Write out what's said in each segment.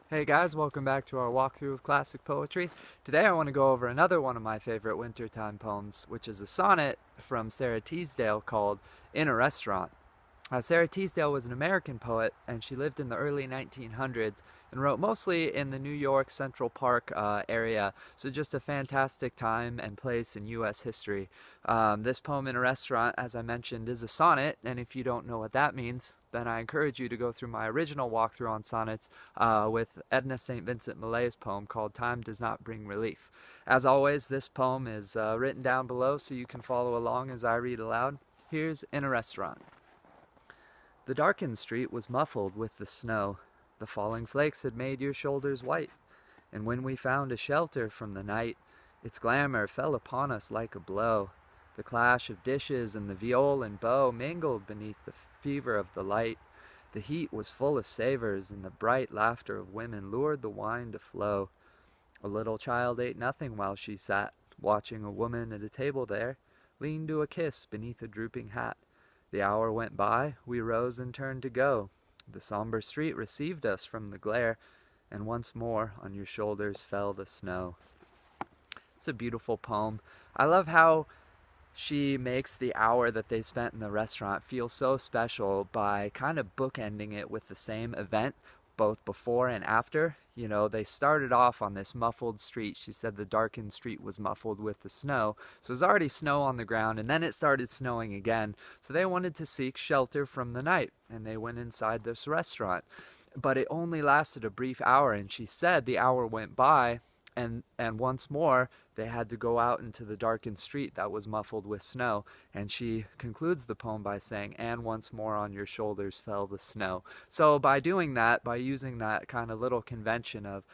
Hey guys, welcome back to our walkthrough of classic poetry. Today I want to go over another one of my favorite wintertime poems, which is a sonnet from Sara Teasdale called In a Restaurant. Sara Teasdale was an American poet, and she lived in the early 1900s and wrote mostly in the New York Central Park area, so just a fantastic time and place in U.S. history. This poem, In a Restaurant, as I mentioned, is a sonnet, and if you don't know what that means, then I encourage you to go through my original walkthrough on sonnets with Edna St. Vincent Millay's poem called Time Does Not Bring Relief. As always, this poem is written down below so you can follow along as I read aloud. Here's In a Restaurant. The darkened street was muffled with the snow. The falling flakes had made your shoulders white. And when we found a shelter from the night, its glamour fell upon us like a blow. The clash of dishes and the viol and bow mingled beneath the fever of the light. The heat was full of savors, and the bright laughter of women lured the wine to flow. A little child ate nothing while she sat, watching a woman at a table there lean to a kiss beneath a drooping hat. The hour went by, we rose and turned to go. The somber street received us from the glare, and once more on your shoulders fell the snow. It's a beautiful poem. I love how she makes the hour that they spent in the restaurant feel so special by kind of bookending it with the same event, both before and after. You know, they started off on this muffled street. She said the darkened street was muffled with the snow. So it was already snow on the ground, and then it started snowing again. So they wanted to seek shelter from the night, and they went inside this restaurant. But it only lasted a brief hour, and she said the hour went by, and once more they had to go out into the darkened street that was muffled with snow. And she concludes the poem by saying, and once more on your shoulders fell the snow. So by doing that, by using that kind of little convention of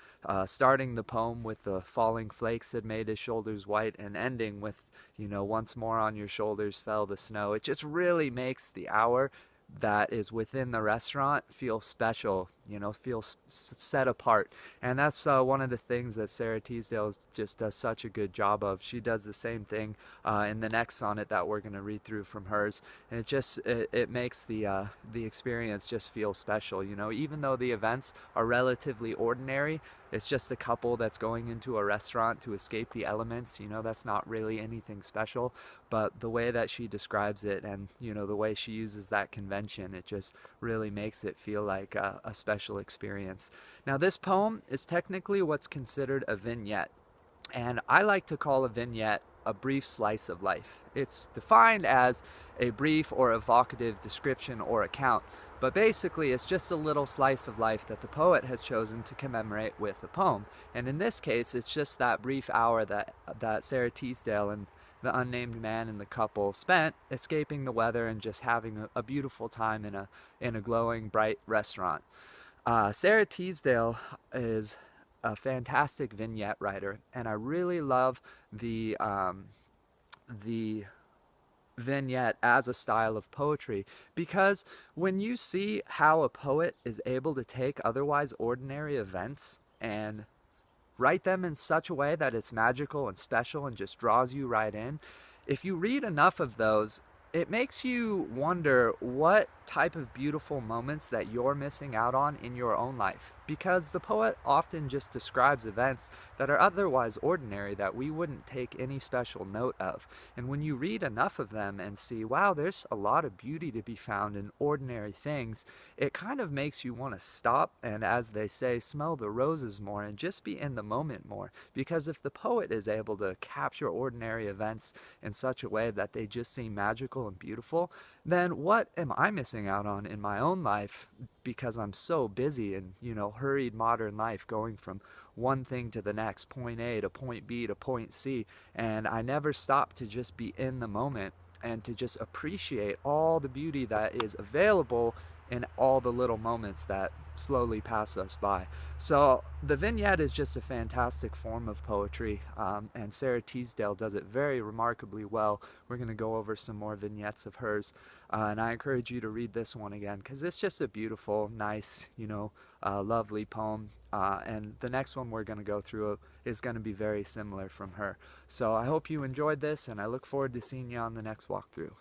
starting the poem with the falling flakes that made his shoulders white and ending with, you know, once more on your shoulders fell the snow, it just really makes the hour that is within the restaurant feel special, you know, feel set apart. And that's one of the things that Sara Teasdale just does such a good job of. She does the same thing in the next sonnet that we're going to read through from hers, and it makes the experience just feel special. You know, even though the events are relatively ordinary, it's just a couple that's going into a restaurant to escape the elements. You know, that's not really anything special, but the way that she describes it, and you know, the way she uses that convention, it just really makes it feel like a special experience. Now, this poem is technically what's considered a vignette, and I like to call a vignette a brief slice of life. It's defined as a brief or evocative description or account, but basically it's just a little slice of life that the poet has chosen to commemorate with a poem. And in this case, it's just that brief hour that Sara Teasdale and the unnamed man and the couple spent escaping the weather and just having a beautiful time in a glowing, bright restaurant. Sara Teasdale is a fantastic vignette writer, and I really love the vignette as a style of poetry, because when you see how a poet is able to take otherwise ordinary events and write them in such a way that it's magical and special and just draws you right in, if you read enough of those, it makes you wonder what type of beautiful moments that you're missing out on in your own life. Because the poet often just describes events that are otherwise ordinary that we wouldn't take any special note of. And when you read enough of them and see, wow, there's a lot of beauty to be found in ordinary things, it kind of makes you want to stop and, as they say, smell the roses more and just be in the moment more. Because if the poet is able to capture ordinary events in such a way that they just seem magical and beautiful, then what am I missing out on in my own life because I'm so busy in, you know, hurried modern life, going from one thing to the next, point A to point B to point C, and I never stop to just be in the moment and to just appreciate all the beauty that is available in all the little moments that slowly pass us by. So the vignette is just a fantastic form of poetry, and Sara Teasdale does it very remarkably well. We're going to go over some more vignettes of hers, and I encourage you to read this one again because it's just a beautiful, nice, you know, lovely poem. And the next one we're going to go through is going to be very similar from her. So I hope you enjoyed this, and I look forward to seeing you on the next walkthrough.